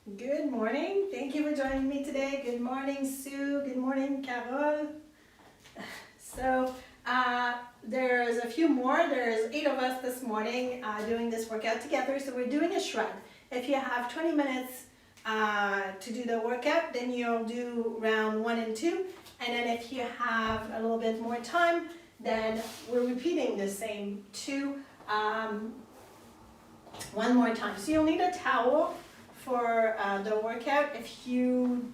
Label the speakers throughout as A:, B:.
A: Good morning. Thank you for joining me today. Good morning, Sue. Good morning, Carol. So there's a few more. There's 8 of us this morning doing this workout together. So we're doing a shred. If you have 20 minutes to do the workout, then you'll do round 1 and 2. And then if you have a little bit more time, then we're repeating the same 2 one more time. So you'll need a towel for the workout. If you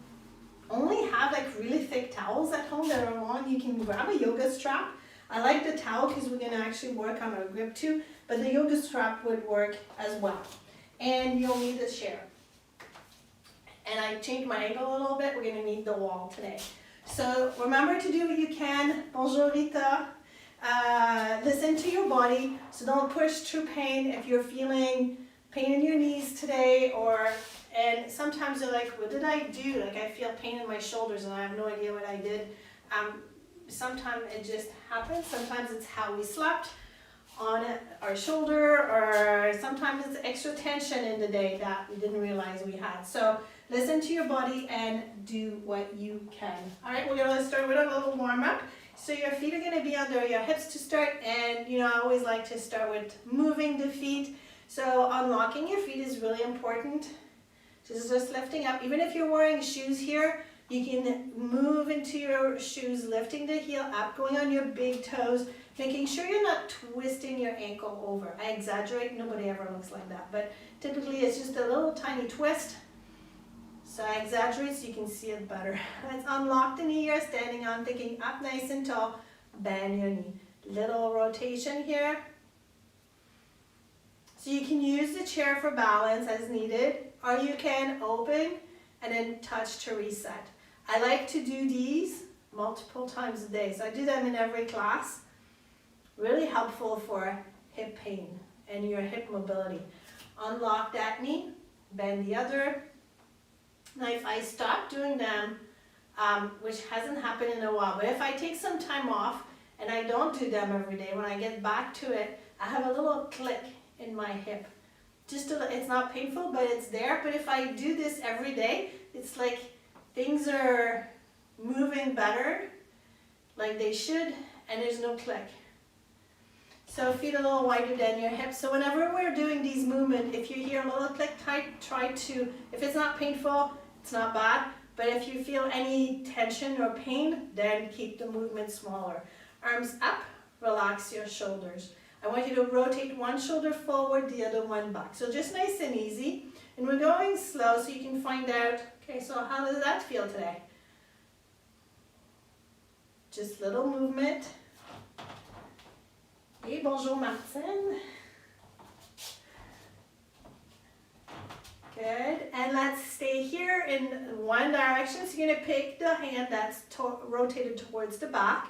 A: only have like really thick towels at home that are long, you can grab a yoga strap. I like the towel because we're gonna actually work on our grip too, but the yoga strap would work as well. And you'll need a chair. And I changed my angle a little bit. We're gonna need the wall today. So remember to do what you can. Bonjour Rita. Listen to your body. So don't push through pain. If you're feeling pain in your knees today, and sometimes you're like, what did I do? Like I feel pain in my shoulders and I have no idea what I did. Sometimes it just happens. Sometimes it's how we slept on our shoulder, or sometimes it's extra tension in the day that we didn't realize we had. So listen to your body and do what you can. All right, we're gonna start with a little warm up. So your feet are gonna be under your hips to start, and I always like to start with moving the feet. So unlocking your feet is really important. Just lifting up. Even if you're wearing shoes here, you can move into your shoes, lifting the heel up, going on your big toes, making sure you're not twisting your ankle over. I exaggerate, nobody ever looks like that, but typically it's just a little tiny twist. So I exaggerate so you can see it better. Let's unlock the knee you're standing on, thinking up nice and tall, bend your knee. Little rotation here. So you can use the chair for balance as needed, or you can open and then touch to reset. I like to do these multiple times a day. So I do them in every class. Really helpful for hip pain and your hip mobility. Unlock that knee, bend the other. Now if I stop doing them, which hasn't happened in a while, but if I take some time off and I don't do them every day, when I get back to it, I have a little click in my hip. It's not painful, but it's there. But if I do this every day, it's like things are moving better, like they should, and there's no click. So feet a little wider than your hips. So whenever we're doing these movements, if you hear a little click, try to, if it's not painful, it's not bad. But if you feel any tension or pain, then keep the movement smaller. Arms up, relax your shoulders. I want you to rotate one shoulder forward, the other one back. So just nice and easy. And we're going slow so you can find out, okay, so how does that feel today? Just little movement. Hey, bonjour Martin. Good, and let's stay here in one direction. So you're gonna pick the hand that's rotated towards the back.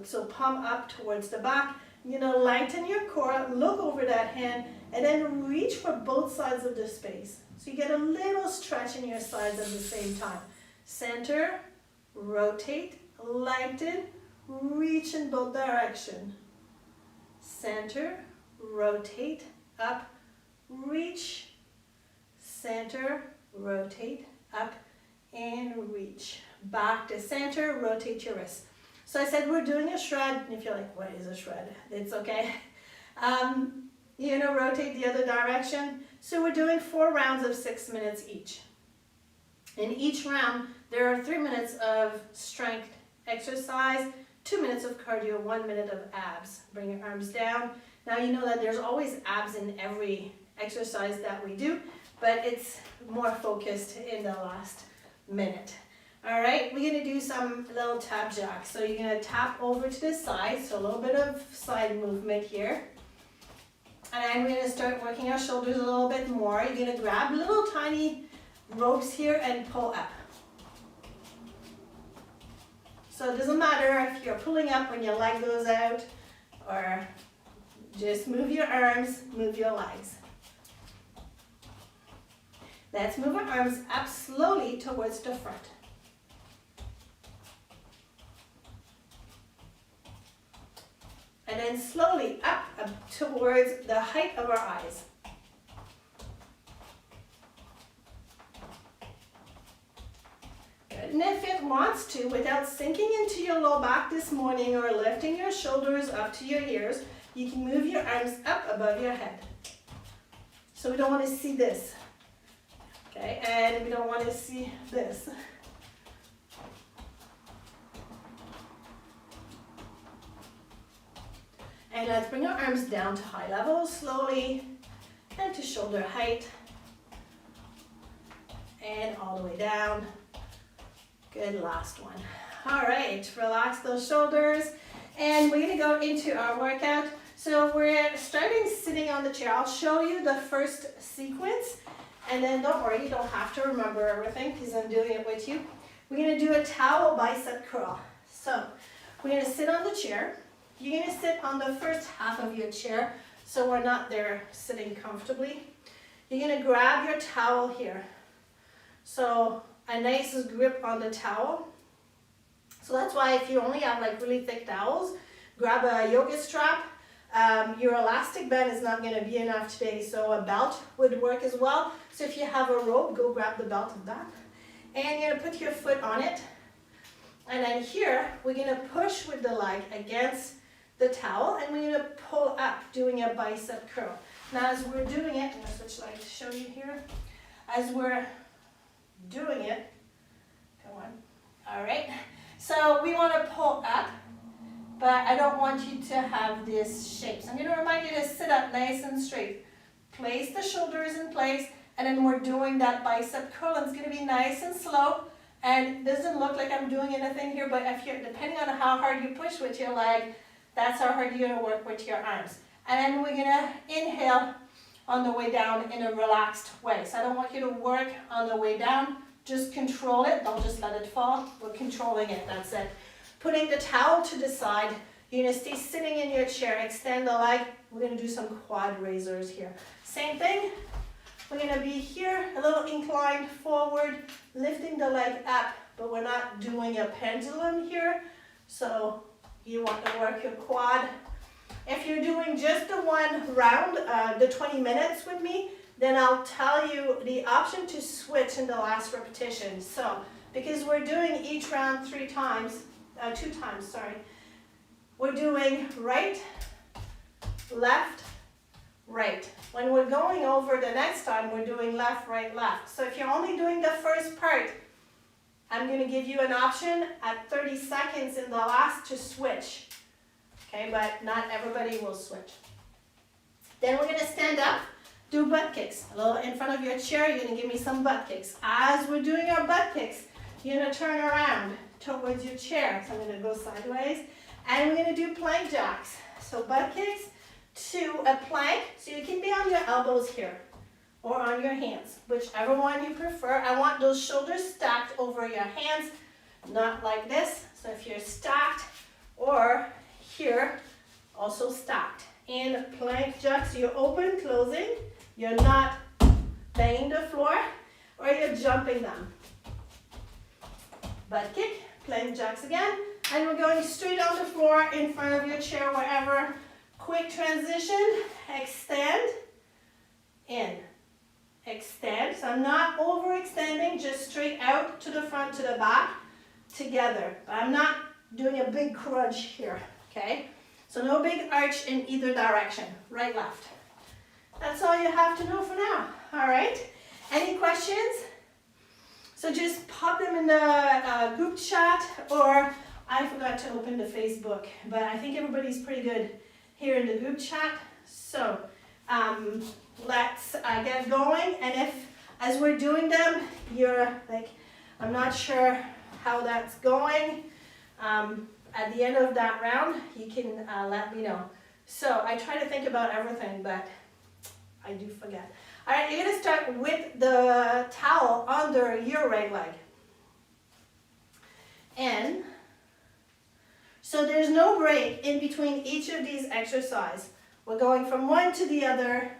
A: So palm up towards the back. You're gonna lighten your core, look over that hand, and then reach for both sides of the space. So you get a little stretch in your sides at the same time. Center, rotate, lighten, reach in both directions. Center, rotate, up, reach, center, rotate, up, and reach. Back to center, rotate your wrist. So I said we're doing a shred, and if you're like, what is a shred? It's okay. Rotate the other direction. So we're doing 4 rounds of 6 minutes each. In each round, there are 3 minutes of strength exercise, 2 minutes of cardio, 1 minute of abs. Bring your arms down. Now you know that there's always abs in every exercise that we do, but it's more focused in the last minute. All right, we're gonna do some little tap jacks. So you're gonna tap over to the side, so a little bit of side movement here. And we're gonna start working our shoulders a little bit more. You're gonna grab little tiny ropes here and pull up. So it doesn't matter if you're pulling up when your leg goes out, or just move your arms, move your legs. Let's move our arms up slowly towards the front. And then slowly up towards the height of our eyes. wants to, without sinking into your low back this morning or lifting your shoulders up to your ears, you can move your arms up above your head. So we don't want to see this. Okay, and we don't want to see this. And let's bring our arms down to high level slowly and to shoulder height. And all the way down. Good, last one. All right, relax those shoulders. And we're gonna go into our workout. So we're starting sitting on the chair. I'll show you the first sequence. And then don't worry, you don't have to remember everything because I'm doing it with you. We're gonna do a towel bicep curl. So we're gonna sit on the chair. You're gonna sit on the first half of your chair so we're not there sitting comfortably. You're gonna grab your towel here. So a nice grip on the towel. So that's why if you only have like really thick towels, grab a yoga strap. Your elastic band is not going to be enough today, so a belt would work as well. So if you have a rope, go grab the belt of that. And you're going to put your foot on it. And then here, we're going to push with the leg against the towel, and we're going to pull up, doing a bicep curl. Now as we're doing it, I'm going to switch light to show you here. As we're doing it, come on, all right. So we want to pull up, but I don't want you to have this shape. So I'm going to remind you to sit up nice and straight. Place the shoulders in place, and then we're doing that bicep curl. And it's going to be nice and slow, and it doesn't look like I'm doing anything here, but if you're, depending on how hard you push with your leg, that's how hard you're going to work with your arms. And then we're going to inhale on the way down in a relaxed way. So I don't want you to work on the way down. Just control it. Don't just let it fall. We're controlling it. That's it. Putting the towel to the side. You're going to stay sitting in your chair. Extend the leg. We're going to do some quad raisers here. Same thing. We're going to be here, a little inclined forward, lifting the leg up, but we're not doing a pendulum here. So you want to work your quad. If you're doing just the one round, the 20 minutes with me, then I'll tell you the option to switch in the last repetition. So, because we're doing each round 2 times, we're doing right, left, right. When we're going over the next time, we're doing left, right, left. So if you're only doing the first part, I'm going to give you an option at 30 seconds in the last to switch. Okay, but not everybody will switch. Then we're going to stand up, do butt kicks. A little in front of your chair, you're going to give me some butt kicks. As we're doing our butt kicks, you're going to turn around towards your chair. So I'm going to go sideways. And we're going to do plank jacks. So butt kicks to a plank. So you can be on your elbows here or on your hands, whichever one you prefer. I want those shoulders stacked over your hands, not like this. So if you're stacked, or here, also stacked. In plank jacks, you're open, closing. You're not banging the floor, or you're jumping them. Butt kick, plank jacks again. And we're going straight on the floor in front of your chair, wherever. Quick transition, extend, in, extend. So I'm not overextending, just straight out to the front, to the back, together. But I'm not doing a big crunch here, okay? So no big arch in either direction, right, left. That's all you have to know for now, all right? Any questions? So just pop them in the group chat, or I forgot to open the Facebook, but I think everybody's pretty good here in the group chat. So let's get going. And if, as we're doing them, you're like, I'm not sure how that's going, at the end of that round, you can let me know. So I try to think about everything, but I do forget. All right, you're gonna start with the towel under your right leg. And so there's no break in between each of these exercises. We're going from one to the other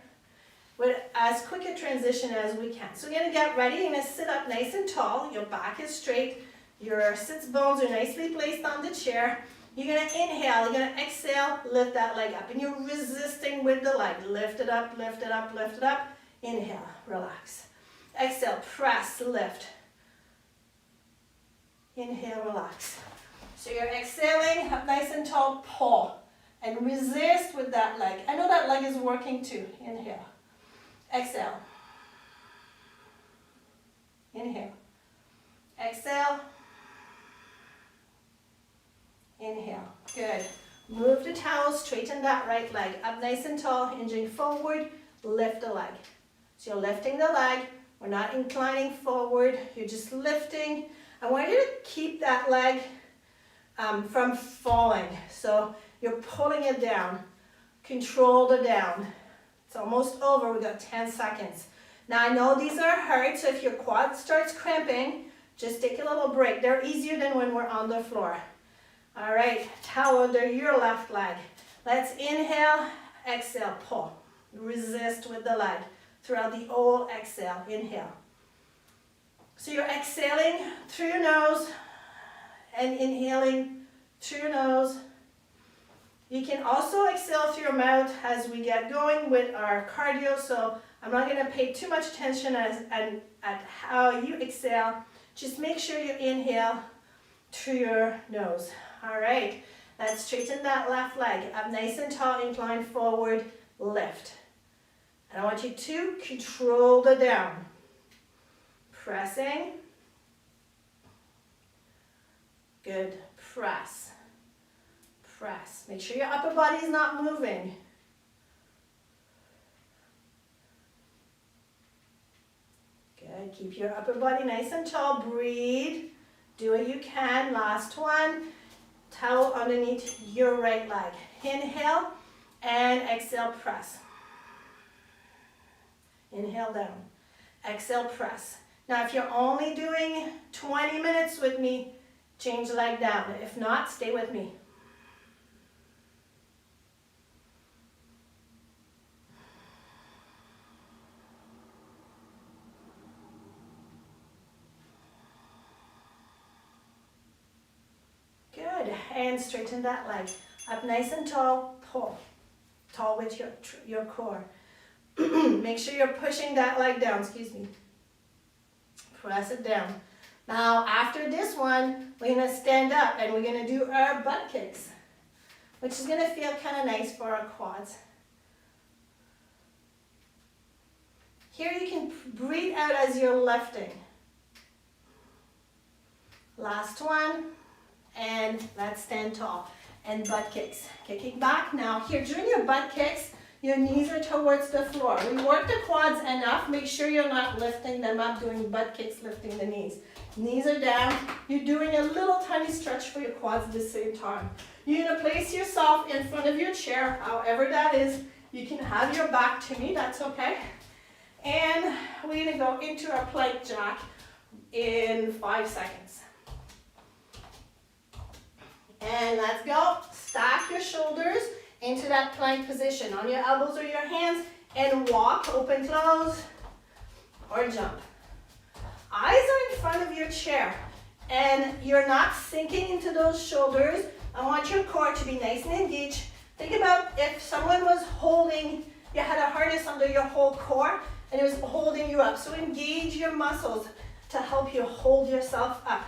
A: with as quick a transition as we can. So you're gonna get ready, you're gonna sit up nice and tall, your back is straight, your sits bones are nicely placed on the chair. You're gonna inhale, you're gonna exhale, lift that leg up. And you're resisting with the leg. Lift it up, lift it up, lift it up. Inhale, relax. Exhale, press, lift. Inhale, relax. So you're exhaling, up nice and tall, pull. And resist with that leg. I know that leg is working too. Inhale. Exhale. Inhale. Exhale. Inhale. Good. Move the towel, straighten that right leg. Up nice and tall, hinging forward, lift the leg. So you're lifting the leg. We're not inclining forward. You're just lifting. I want you to keep that leg from falling. So you're pulling it down. Control the down. It's almost over. We got 10 seconds. Now I know these are hard, so if your quad starts cramping, just take a little break. They're easier than when we're on the floor. All right, towel under your left leg. Let's inhale, exhale, pull. Resist with the leg throughout the whole exhale. Inhale. So you're exhaling through your nose and inhaling through your nose. You can also exhale through your mouth as we get going with our cardio, so I'm not going to pay too much attention at how you exhale. Just make sure you inhale through your nose. All right, let's straighten that left leg up nice and tall, incline forward, lift. And I want you to control the down. Pressing. Good. Press. Press. Make sure your upper body is not moving. Good. Keep your upper body nice and tall. Breathe. Do what you can. Last one. Towel underneath your right leg. Inhale and exhale, press. Inhale down. Exhale, press. Now if you're only doing 20 minutes with me, change the leg down. If not, stay with me. Good. And straighten that leg. Up nice and tall, pull. Tall with your core. Make sure you're pushing that leg down, excuse me. Press it down. Now after this one, we're going to stand up and we're going to do our butt kicks, which is going to feel kind of nice for our quads. Here you can breathe out as you're lifting. Last one, and let's stand tall. And butt kicks. Kicking back. Now here, during your butt kicks, your knees are towards the floor. We work the quads enough. Make sure you're not lifting them up, doing butt kicks, lifting the knees. Knees are down. You're doing a little tiny stretch for your quads at the same time. You're going to place yourself in front of your chair, however that is. You can have your back to me, that's okay. And we're going to go into our plank jack in 5 seconds. And let's go. Stack your shoulders into that plank position on your elbows or your hands and walk, open, close, or jump. Eyes are in front of your chair and you're not sinking into those shoulders. I want your core to be nice and engaged. Think about if someone was holding, you had a harness under your whole core and it was holding you up. So engage your muscles to help you hold yourself up.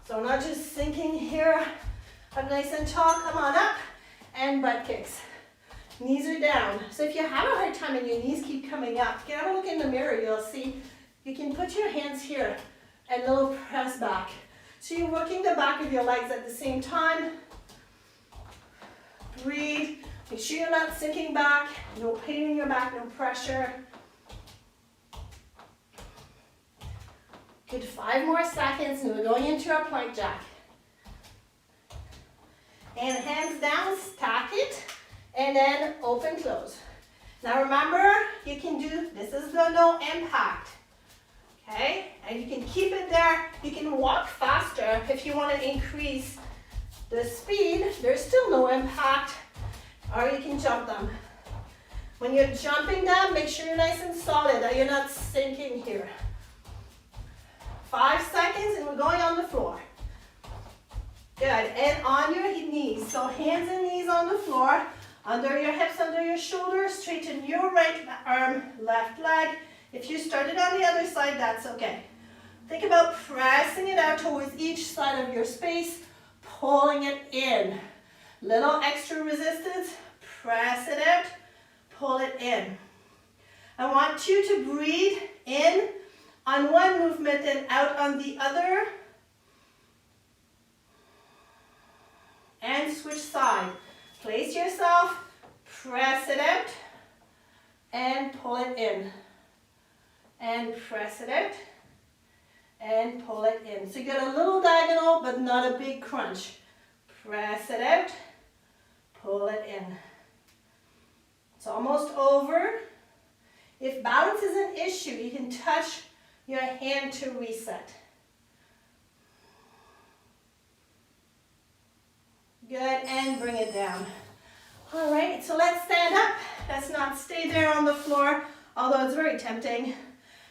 A: So not just sinking here, up nice and tall, come on up. And butt kicks. Knees are down. So if you have a hard time and your knees keep coming up, get a look in the mirror, you'll see you can put your hands here and a little press back. So you're working the back of your legs at the same time. Breathe. Make sure you're not sinking back. No pain in your back, no pressure. Good, 5 more seconds and we're going into our plank jack. And hands down, stack it, and then open, close. Now remember, you can do, this is the no impact, okay? And you can keep it there. You can walk faster if you want to increase the speed. There's still no impact, or you can jump them. When you're jumping them, make sure you're nice and solid, that you're not sinking here. 5 seconds, and we're going on the floor. Good, and on your knees, so hands and knees on the floor, under your hips, under your shoulders, straighten your right arm, left leg. If you started on the other side, that's okay. Think about pressing it out towards each side of your space, pulling it in. Little extra resistance, press it out, pull it in. I want you to breathe in on one movement and out on the other. And switch side. Place yourself, press it out, and pull it in. And press it out, and pull it in. So you get a little diagonal, but not a big crunch. Press it out, pull it in. It's almost over. If balance is an issue, you can touch your hand to reset. Good, and bring it down. All right, so let's stand up. Let's not stay there on the floor, although it's very tempting.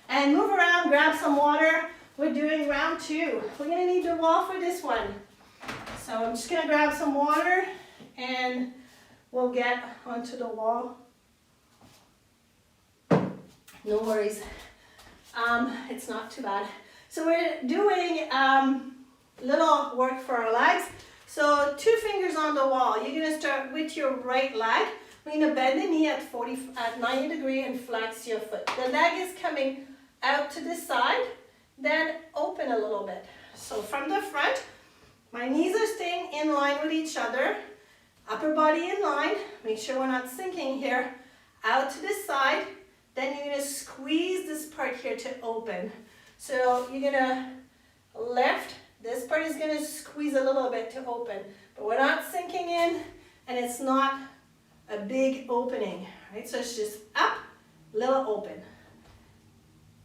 A: And move around, grab some water. We're doing round 2. We're gonna need the wall for this one. So I'm just gonna grab some water and we'll get onto the wall. No worries, it's not too bad. So we're doing little work for our legs. So 2 fingers on the wall. You're gonna start with your right leg. We're gonna bend the knee at 90 degrees and flex your foot. The leg is coming out to the side, then open a little bit. So from the front, my knees are staying in line with each other. Upper body in line. Make sure we're not sinking here. Out to the side. Then you're gonna squeeze this part here to open. So you're gonna lift. This part is gonna squeeze a little bit to open, but we're not sinking in and it's not a big opening, right? So it's just up, little open.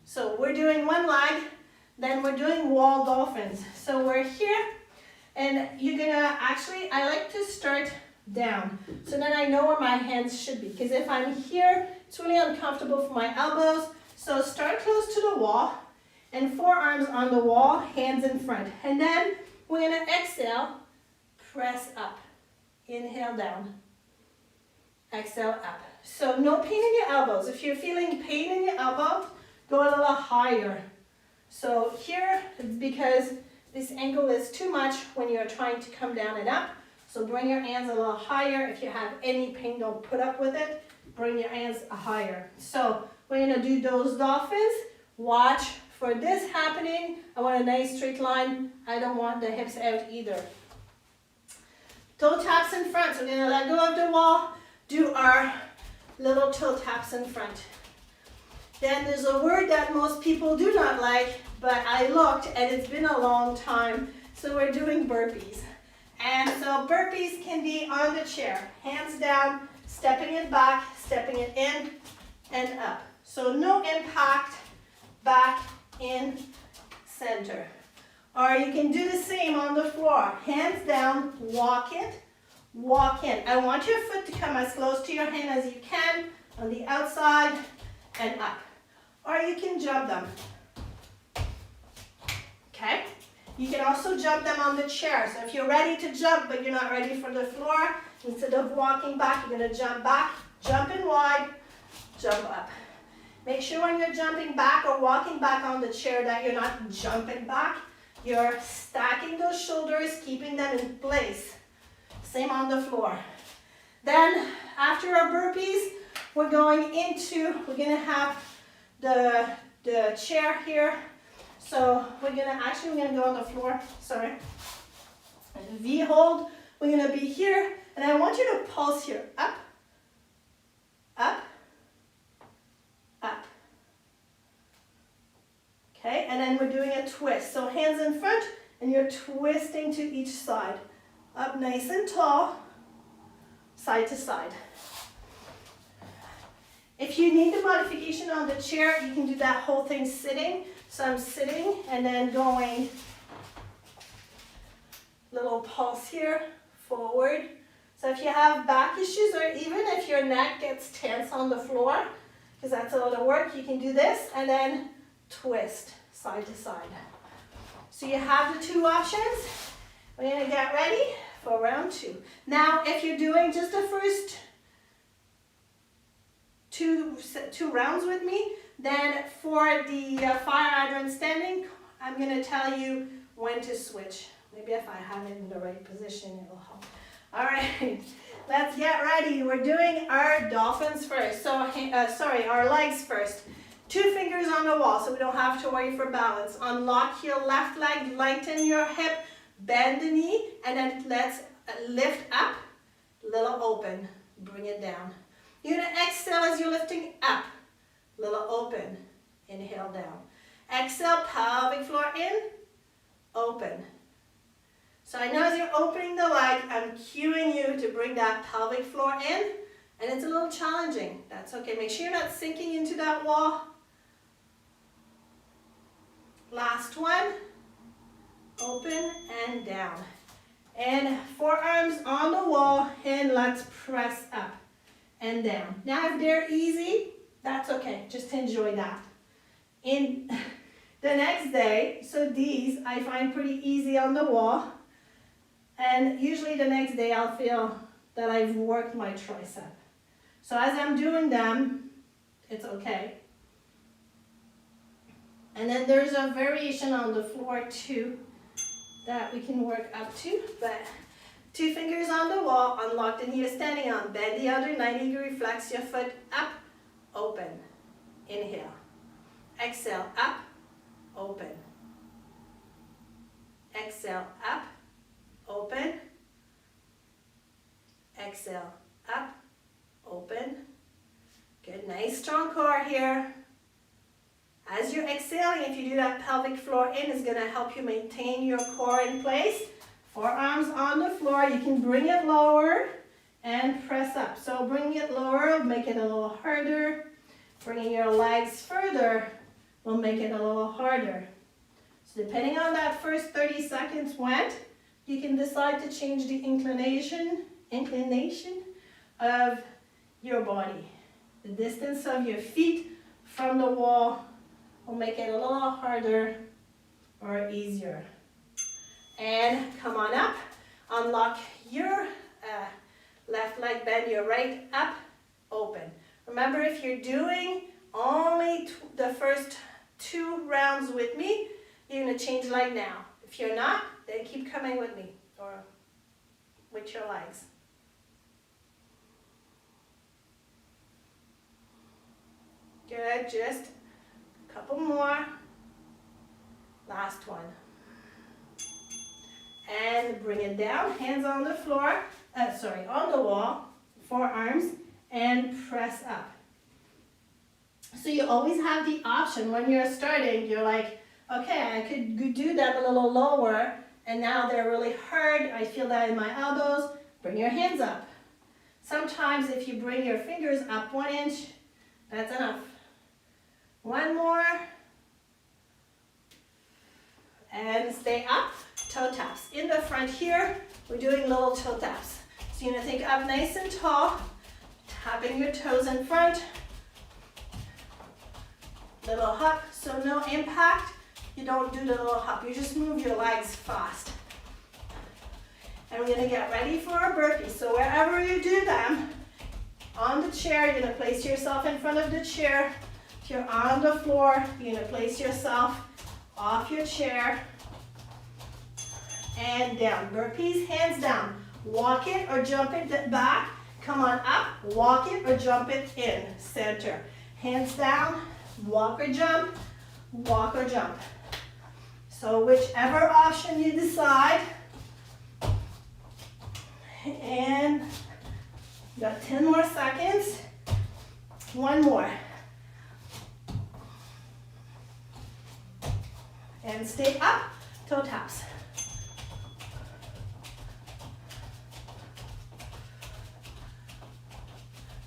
A: So we're doing one leg, then we're doing wall dolphins. So we're here and you're gonna actually, I like to start down. So then I know where my hands should be, because if I'm here, it's really uncomfortable for my elbows. So start close to the wall. And forearms on the wall, hands in front. And then we're gonna exhale, press up. Inhale down, exhale up. So no pain in your elbows. If you're feeling pain in your elbow, go a little higher. So here, it's because this angle is too much when you're trying to come down and up. So bring your hands a little higher. If you have any pain, don't put up with it. Bring your hands higher. So we're gonna do those dolphins. Watch for this happening. I want a nice straight line. I don't want the hips out either. Toe taps in front. So we're gonna let go of the wall. Do our little toe taps in front. Then there's a word that most people do not like, but I looked and it's been a long time. So we're doing burpees. And so burpees can be on the chair. Hands down, stepping it back, stepping it in and up. So no impact, back, in, center. Or you can do the same on the floor. Hands down, walk it, walk in. I want your foot to come as close to your hand as you can on the outside and up. Or you can jump them. Okay? You can also jump them on the chair. So if you're ready to jump but you're not ready for the floor, instead of walking back, you're gonna jump back, jump in wide, jump up. Make sure when you're jumping back or walking back on the chair that you're not jumping back. You're stacking those shoulders, keeping them in place. Same on the floor. Then after our burpees, we're gonna have the chair here. So we're gonna go on the floor, sorry. V hold, we're gonna be here. And I want you to pulse here, up, up, up. Okay, and then we're doing a twist. So hands in front, and you're twisting to each side. Up nice and tall, side to side. If you need the modification on the chair, you can do that whole thing sitting. So I'm sitting and then going, little pulse here, forward. So if you have back issues or even if your neck gets tense on the floor, because that's a lot of work, you can do this and then twist side to side. So you have the 2 options. We're gonna get ready for round 2. Now, if you're doing just the first two rounds with me, then for the fire hydrant standing I'm gonna tell you when to switch. Maybe if I have it in the right position, it'll help. All right, let's get ready. We're doing our dolphins first. So, our legs first. 2 fingers on the wall so we don't have to worry for balance. Unlock your left leg, lengthen your hip, bend the knee, and then let's lift up, little open, bring it down. You're gonna exhale as you're lifting up, little open, inhale down. Exhale, pelvic floor in, open. So I know as you're opening the leg, I'm cueing you to bring that pelvic floor in, and it's a little challenging. That's okay. Make sure you're not sinking into that wall. Last one, open and down. And forearms on the wall, and let's press up and down. Now if they're easy, that's okay. Just enjoy that. In the next day, so these I find pretty easy on the wall. And usually the next day I'll feel that I've worked my tricep. So as I'm doing them, it's okay. And then there's a variation on the floor too that we can work up to. But 2 fingers on the wall, unlock the knee you're standing on. Bend the other 90 degree, flex your foot up, open. Inhale. Exhale, up, open. Exhale, up, open. Exhale, up, open. Good, nice strong core here. As you're exhaling, if you do that pelvic floor in, it's gonna help you maintain your core in place. Forearms on the floor, you can bring it lower and press up. So bring it lower, make it a little harder. Bringing your legs further will make it a little harder. So depending on that first 30 seconds went, you can decide to change the inclination of your body. The distance of your feet from the wall will make it a little harder or easier. And come on up, unlock your left leg, bend your right up, open. Remember, if you're doing only the first 2 rounds with me, you're gonna change leg now. If you're not, then keep coming with me or with your legs. Good, just a couple more. Last one. And bring it down, hands on the floor, on the wall, forearms, and press up. So you always have the option when you're starting, you're like, okay, I could do them a little lower, and now they're really hard, I feel that in my elbows, bring your hands up. Sometimes if you bring your fingers up 1 inch, that's enough. 1 more, and stay up, toe taps. In the front here, we're doing little toe taps. So you're gonna think up nice and tall, tapping your toes in front, little hop, so no impact. You don't do the little hop, you just move your legs fast. And we're gonna get ready for our burpee. So wherever you do them, on the chair, you're gonna place yourself in front of the chair. If you're on the floor, you're gonna place yourself off your chair and down. Burpees, hands down. Walk it or jump it back. Come on up, walk it or jump it in, center. Hands down, walk or jump, walk or jump. So whichever option you decide. And you got 10 more seconds. 1 more. And stay up, toe taps.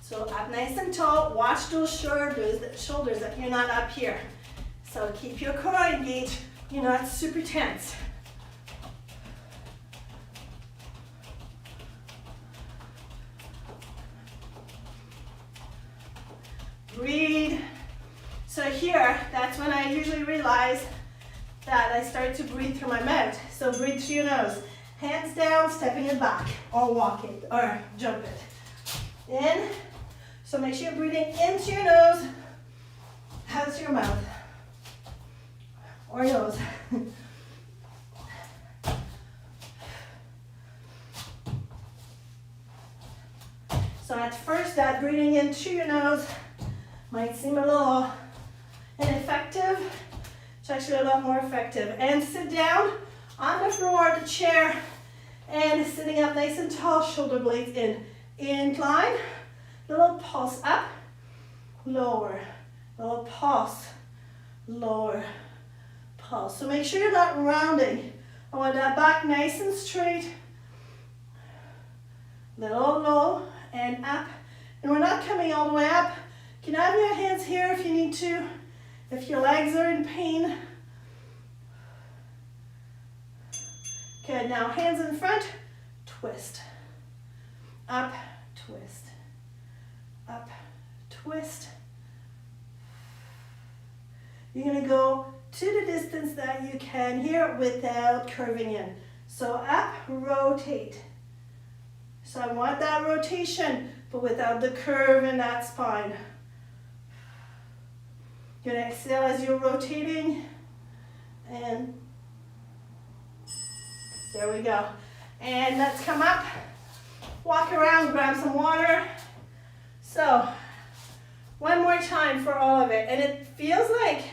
A: So up nice and tall, watch those shoulders that you're not up here. So keep your core engaged, you're not super tense. Breathe. So here, that's when I usually realize that I start to breathe through my mouth. So breathe through your nose. Hands down, stepping it back, or walk it, or jump it. In. So make sure you're breathing into your nose, out your mouth, or nose. breathing in through your nose. Might seem a little ineffective. It's actually a lot more effective. And sit down on the floor, the chair, and sitting up nice and tall, shoulder blades in. Incline, little pulse up, lower, little pulse, lower, pulse. So make sure you're not rounding. I want that back nice and straight, little low and up. And we're not coming all the way up. You can have your hands here if you need to, if your legs are in pain. Good, now hands in front, twist. Up, twist. Up, twist. You're going to go to the distance that you can here without curving in. So up, rotate. So I want that rotation, but without the curve in that spine. You're going to exhale as you're rotating. And there we go. And let's come up. Walk around, grab some water. So, one more time for all of it. And it feels like,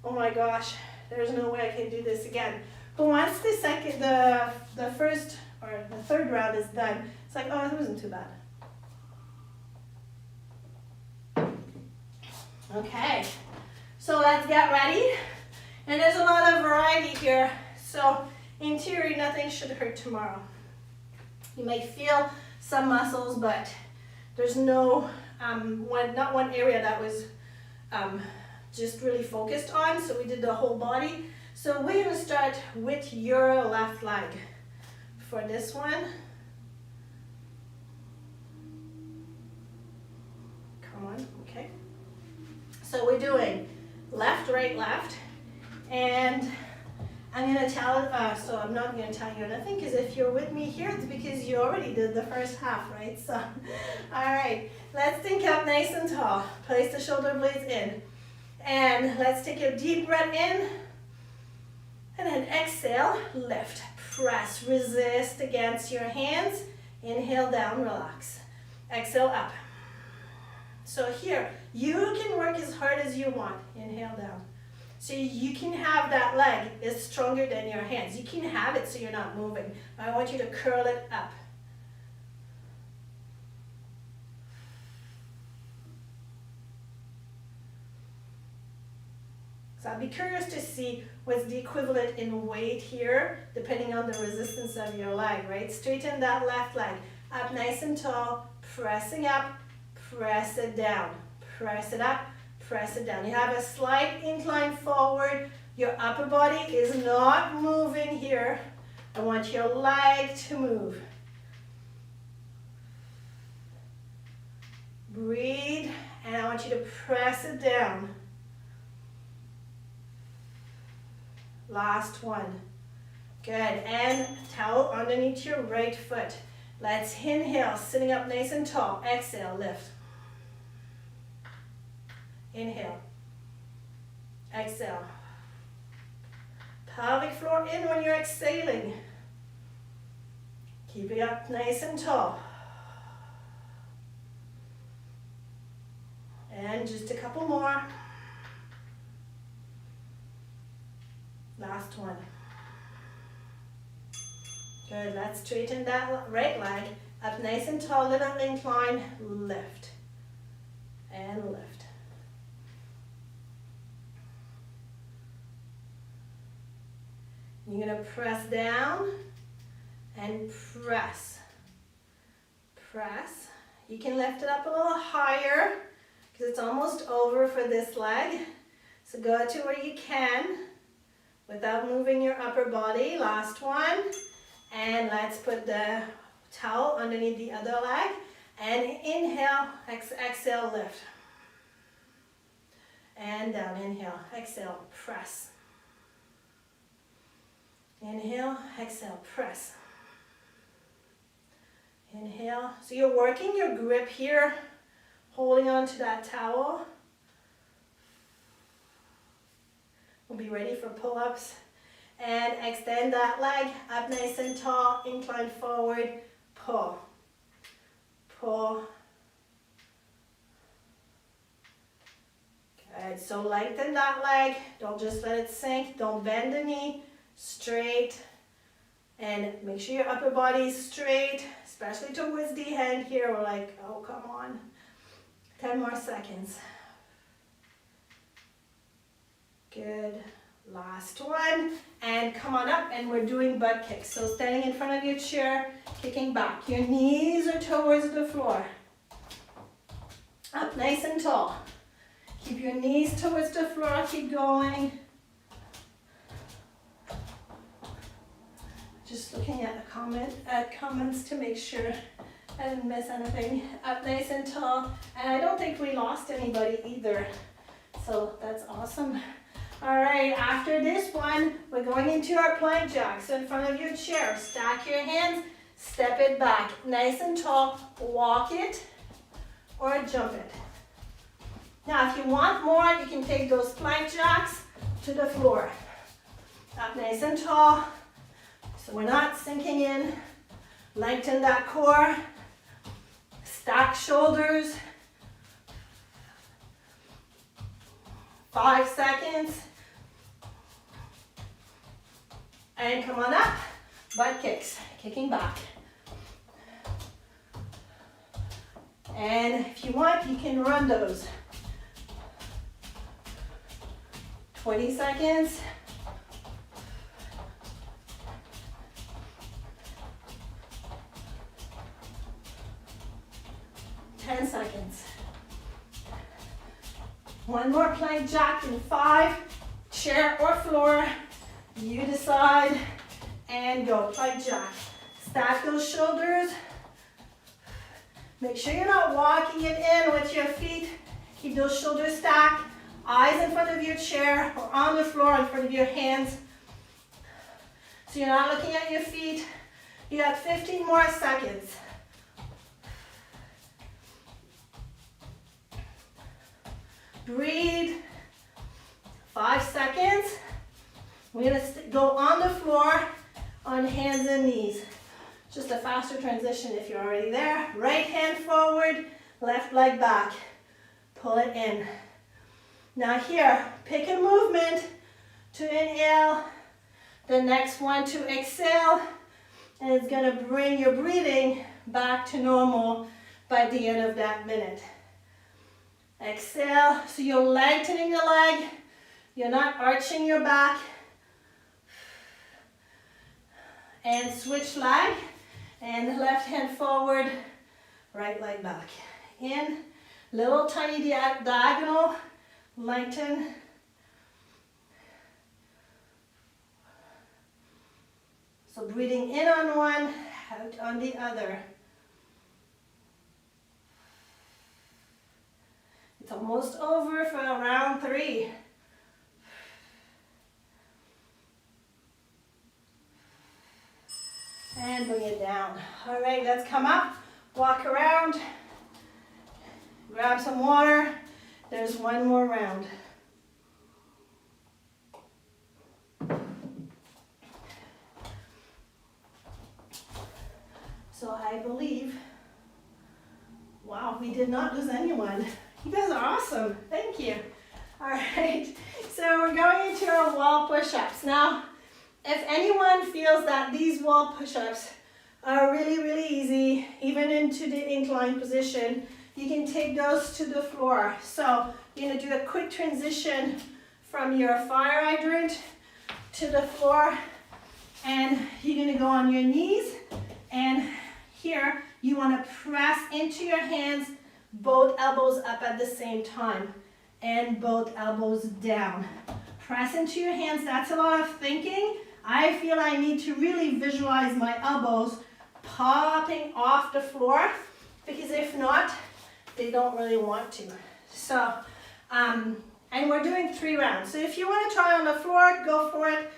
A: oh my gosh, there's no way I can do this again. But once the first or the third round is done, it's like, oh, it wasn't too bad. Okay, so let's get ready. And there's a lot of variety here. So, in theory, nothing should hurt tomorrow. You may feel some muscles, but there's no, not one area that was just really focused on. So we did the whole body. So we're gonna start with your left leg for this one. Come on, okay. So we're doing left, right, left, and I'm going to tell, so I'm not going to tell you anything, because if you're with me here, it's because you already did the first half, right? So, all right, let's think up nice and tall. Place the shoulder blades in. And let's take a deep breath in. And then exhale, lift, press, resist against your hands. Inhale down, relax. Exhale up. So here, you can work as hard as you want. Inhale down. So you can have that leg is stronger than your hands. You can have it so you're not moving. I want you to curl it up. So I'd be curious to see what's the equivalent in weight here, depending on the resistance of your leg, right? Straighten that left leg up nice and tall, pressing up, press it down, press it up, press it down. You have a slight incline forward. Your upper body is not moving here. I want your leg to move. Breathe, and I want you to press it down. Last one. Good, and towel underneath your right foot. Let's inhale, sitting up nice and tall. Exhale, lift. Inhale. Exhale. Pelvic floor in when you're exhaling. Keep it up nice and tall. And just a couple more. Last one. Good, let's straighten that right leg up nice and tall, little incline, lift. And lift. You're going to press down and press. Press. You can lift it up a little higher because it's almost over for this leg. So go to where you can without moving your upper body. Last one. And let's put the towel underneath the other leg. And inhale, exhale, lift. And down, inhale, exhale, press. Inhale, exhale, press. Inhale. So you're working your grip here, holding on to that towel. We'll be ready for pull-ups. And extend that leg up nice and tall, incline forward, pull. Pull. Alright, so lengthen that leg. Don't just let it sink. Don't bend the knee. Straight. And make sure your upper body is straight, especially towards the end here. We're like, oh, come on. 10 more seconds. Good. Last one. And come on up, and we're doing butt kicks. So standing in front of your chair, kicking back. Your knees are towards the floor. Up nice and tall. Keep your knees towards the floor. Keep going. Just looking at the comments to make sure I didn't miss anything. Up nice and tall. And I don't think we lost anybody either. So that's awesome. All right, after this one, we're going into our plank jack. So in front of your chair, stack your hands, step it back. Nice and tall, walk it or jump it. Now, if you want more, you can take those plank jacks to the floor. Up nice and tall, so we're not sinking in. Lengthen that core, stack shoulders. 5 seconds. And come on up, butt kicks, kicking back. And if you want, you can run those. 20 seconds. Seconds. One more plank jack in 5, chair or floor, you decide, and go. Plank jack. Stack those shoulders. Make sure you're not walking it in with your feet. Keep those shoulders stacked. Eyes in front of your chair or on the floor in front of your hands. So you're not looking at your feet. You got 15 more seconds. Breathe. 5 seconds. We're going to go on the floor on hands and knees. Just a faster transition if you're already there. Right hand forward, left leg back. Pull it in. Now here, pick a movement to inhale, the next one to exhale, and it's going to bring your breathing back to normal by the end of that minute. Exhale, so you're lengthening the leg, you're not arching your back. And switch leg, and left hand forward, right leg back. In, little tiny diagonal, lengthen. So breathing in on one, out on the other. It's almost over for round 3. And bring it down. All right, let's come up, walk around, grab some water. There's one more round. So I believe, wow, we did not lose anyone. You guys are awesome. Thank you. All right, so we're going into our wall push-ups. Now, if anyone feels that these wall push-ups are really, really easy, even into the inclined position, you can take those to the floor. So you're gonna do a quick transition from your fire hydrant to the floor, and you're gonna go on your knees, and here you wanna press into your hands, both elbows up at the same time, and both elbows down. Press into your hands. That's a lot of thinking. I feel I need to really visualize my elbows popping off the floor, because if not, they don't really want to. So, and we're doing 3 rounds. So if you want to try on the floor, go for it.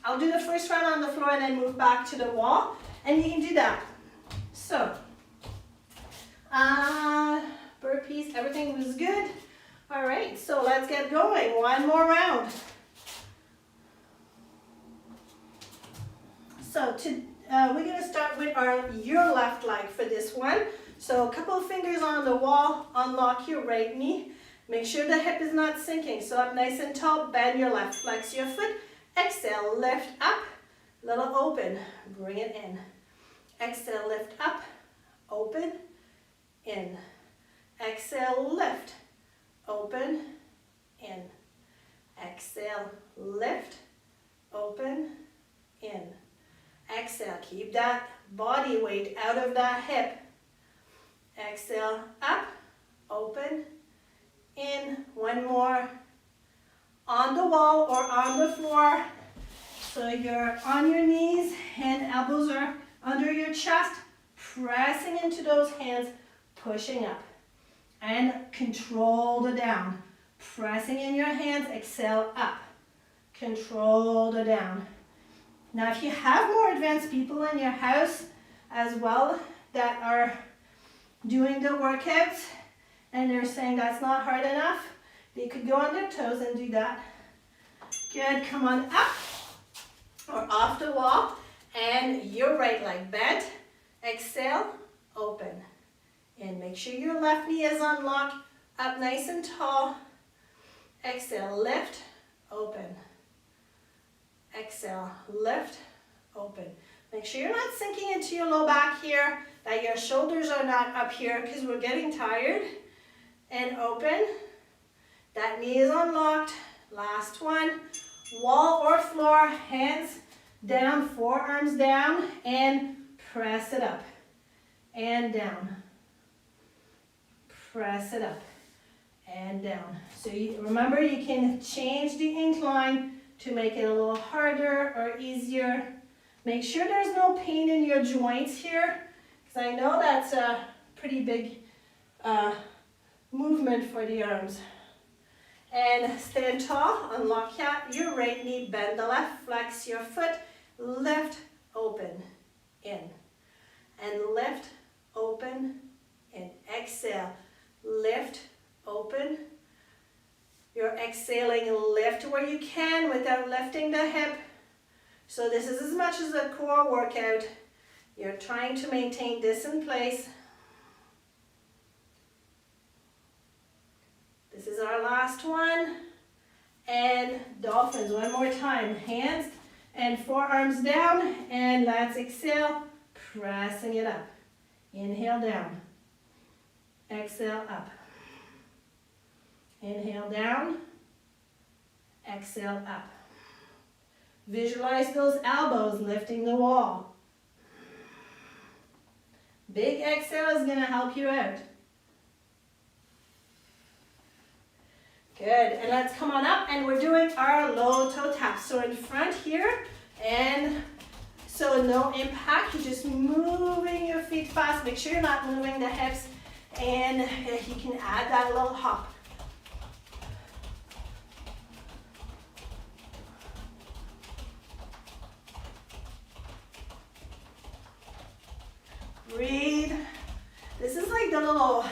A: I'll do the first round on the floor and then move back to the wall, and you can do that. So, burpees, everything was good. All right, so let's get going. One more round. So we're gonna start with your left leg for this one. So a couple of fingers on the wall, unlock your right knee, Make sure the hip is not sinking. So up nice and tall, bend your left, flex your foot. Exhale, lift up, little open, bring it in. Exhale, lift up, open, in. Exhale, lift, open, in. Exhale, lift, open, in. Exhale, keep that body weight out of that hip. Exhale, up, open, in. One more. On the wall or on the floor. So you're on your knees and elbows are under your chest, pressing into those hands, pushing up. And control the down. Pressing in your hands, exhale up. Control the down. Now if you have more advanced people in your house as well that are doing the workouts and they're saying that's not hard enough, they could go on their toes and do that. Good, come on up or off the wall and your right leg bent. Exhale, open. And make sure your left knee is unlocked, up nice and tall. Exhale, lift, open. Exhale, lift, open. Make sure you're not sinking into your low back here, that your shoulders are not up here because we're getting tired. And open. That knee is unlocked. Last one. Wall or floor, hands down, forearms down, and press it up. And down. Press it up. And down. So remember, you can change the incline to make it a little harder or easier. Make sure there's no pain in your joints here, because I know that's a pretty big movement for the arms. And stand tall, unlock your right knee, bend the left, flex your foot, lift, open, in. And lift, open, in. Exhale, lift, open. You're exhaling, lift where you can without lifting the hip. So this is as much as a core workout. You're trying to maintain this in place. This is our last one. And dolphins, one more time. Hands and forearms down. And let's exhale, pressing it up. Inhale down. Exhale up. Inhale down. Exhale up. Visualize those elbows lifting the wall. Big exhale is going to help you out. Good, and let's come on up and we're doing our low toe tap. So in front here, and so no impact, you're just moving your feet fast. Make sure you're not moving the hips, and you can add that little hop. Breathe. This is like the little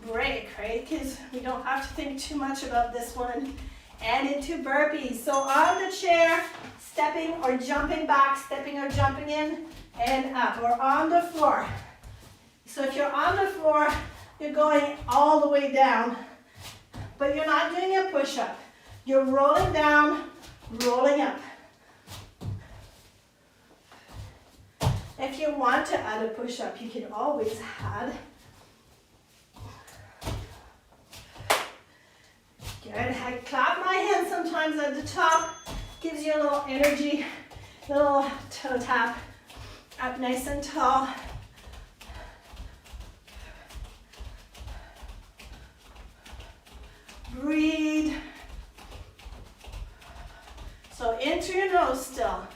A: break, right? Because we don't have to think too much about this one. And into burpees. So on the chair, stepping or jumping back, stepping or jumping in and up, or on the floor. So if you're on the floor, you're going all the way down, but you're not doing a push-up. You're rolling down, rolling up. If you want to add a push-up, you can always add. Good. I clap my hands sometimes at the top. Gives you a little energy. Little toe tap. Up nice and tall. Breathe. So in through your nose still.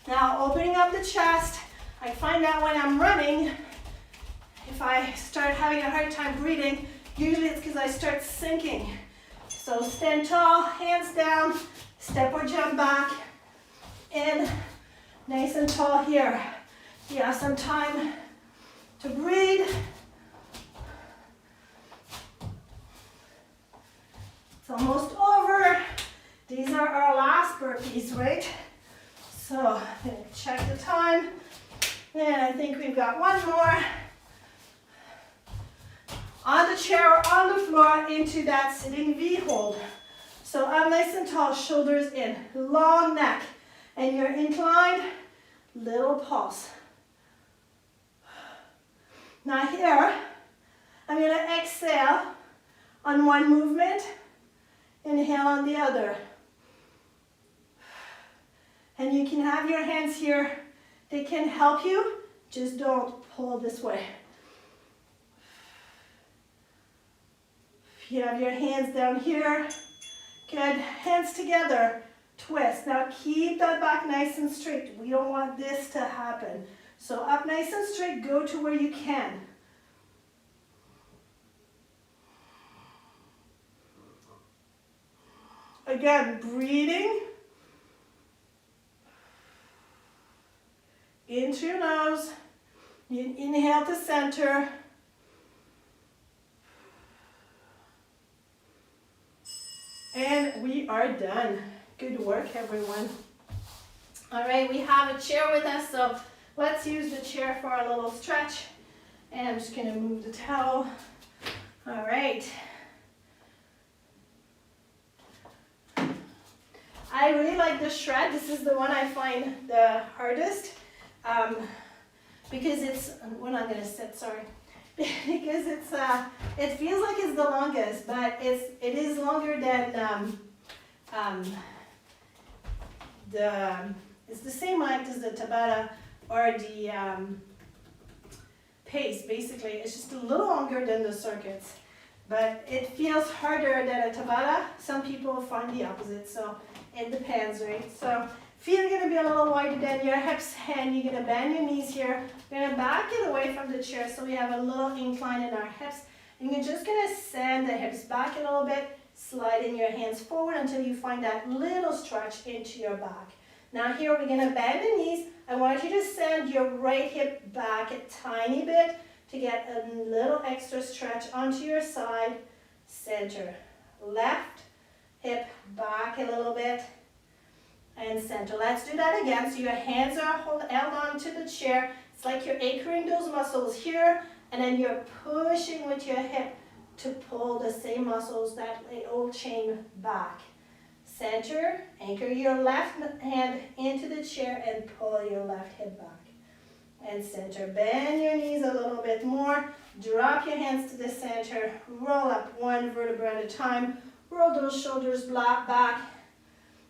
A: Now opening up the chest. I find that when I'm running, if I start having a hard time breathing, usually it's because I start sinking. So stand tall, hands down, step or jump back, in, nice and tall here. You have some time to breathe. It's almost over. These are our last burpees, right? So I'm going to check the time. And I think we've got one more. on the chair or on the floor into that sitting V hold. So up nice and tall, shoulders in, long neck, and you're inclined, little pulse. Now here, I'm going to exhale on one movement, inhale on the other. And you can have your hands here, they can help you, just don't pull this way. If you have your hands down here, good, hands together, twist. Now keep that back nice and straight. We don't want this to happen. So up nice and straight, go to where you can. Again, breathing into your nose. You inhale to center. And we are done. Good work, everyone. All right, we have a chair with us, so let's use the chair for a little stretch. And I'm just going to move the towel. All right. I really like the shred. This is the one I find the hardest because it's, we're not going to sit, sorry. Because it's it feels like it's the longest, but it is longer than it's the same length as the Tabata or the pace. Basically, it's just a little longer than the circuits, but it feels harder than a Tabata. Some people find the opposite, so it depends, right? So feet are going to be a little wider than your hips, and you're going to bend your knees here. We're going to back it away from the chair so we have a little incline in our hips. And you're just going to send the hips back a little bit, sliding your hands forward until you find that little stretch into your back. Now here we're going to bend the knees. I want you to send your right hip back a tiny bit to get a little extra stretch onto your side. Center. Left hip back a little bit. And center. Let's do that again. So your hands are held on to the chair. It's like you're anchoring those muscles here, and then you're pushing with your hip to pull the same muscles, that little chain back. Center, anchor your left hand into the chair and pull your left hip back. And center, bend your knees a little bit more. Drop your hands to the center. Roll up one vertebra at a time. Roll those shoulders back.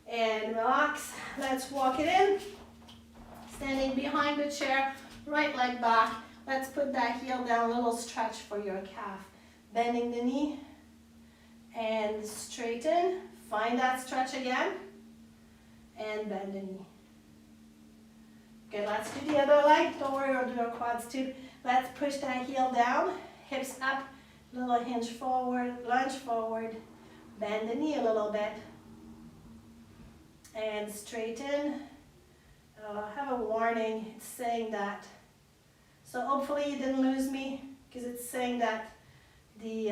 A: And relax. Let's walk it in. Standing behind the chair, right leg back. Let's put that heel down, a little stretch for your calf. Bending the knee and straighten. Find that stretch again. And bend the knee. Good, let's do the other leg. Don't worry, we'll do our quads too. Let's push that heel down, hips up, little hinge forward, lunge forward. Bend the knee a little bit. And straighten. I have a warning, it's saying that. So hopefully you didn't lose me, because it's saying that the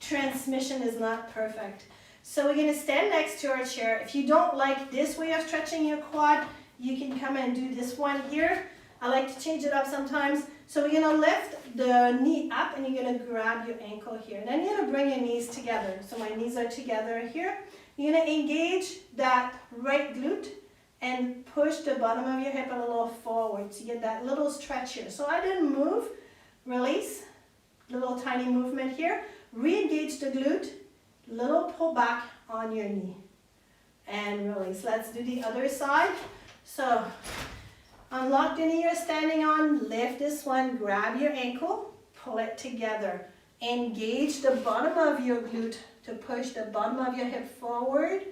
A: transmission is not perfect. So we're going to stand next to our chair. If you don't like this way of stretching your quad, you can come and do this one here. I like to change it up sometimes. So we're going to lift the knee up and you're going to grab your ankle here. And then you're going to bring your knees together. So my knees are together here. You're going to engage that right glute and push the bottom of your hip a little forward to get that little stretch here. So I didn't move, release, little tiny movement here. Re-engage the glute, little pull back on your knee and release. Let's do the other side. So unlock the knee you're standing on, lift this one, grab your ankle, pull it together. Engage the bottom of your glute to push the bottom of your hip forward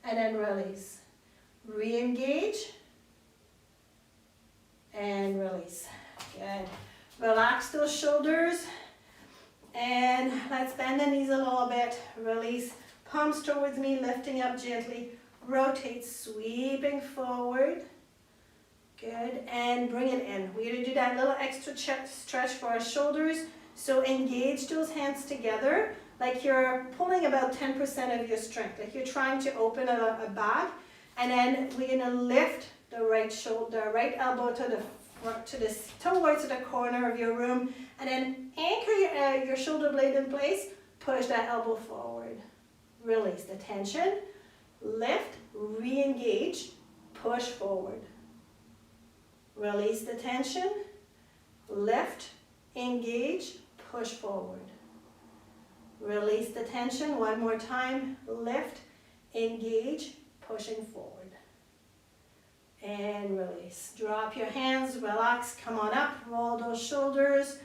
A: and then release. Re-engage and release. Good. Relax those shoulders and let's bend the knees a little bit. Release. Palms towards me, lifting up gently. Rotate, sweeping forward. Good, and bring it in. We're going to do that little extra stretch for our shoulders. So engage those hands together like you're pulling about 10% of your strength, like you're trying to open a bag. And then we're going to lift the right shoulder, right elbow to the towards the corner of your room, and then anchor your shoulder blade in place. Push that elbow forward. Release the tension. Lift, re-engage, push forward. Release the tension. Lift, engage, push forward. Release the tension. One more time. Lift, engage, pushing forward. And release. Drop your hands, relax, come on up, roll those shoulders.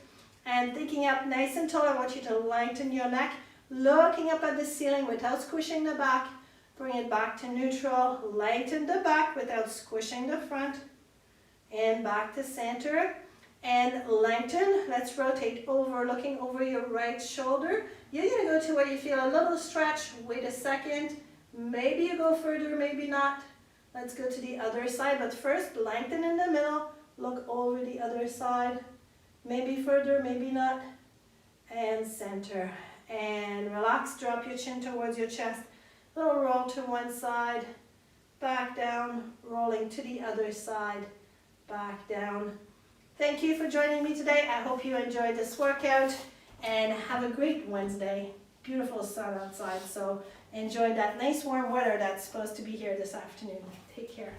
A: And thinking up nice and tall, I want you to lengthen your neck, looking up at the ceiling without squishing the back. Bring it back to neutral. Lengthen the back without squishing the front. And back to center. And lengthen. Let's rotate over, looking over your right shoulder. You're going to go to where you feel a little stretch. Wait a second. Maybe you go further, maybe not. Let's go to the other side. But first, lengthen in the middle. Look over the other side. Maybe further, maybe not. And center. And relax. Drop your chin towards your chest. Little roll to one side. Back down. Rolling to the other side. Back down. Thank you for joining me today. I hope you enjoyed this workout. And have a great Wednesday. Beautiful sun outside. So enjoy that nice warm weather that's supposed to be here this afternoon. Take care.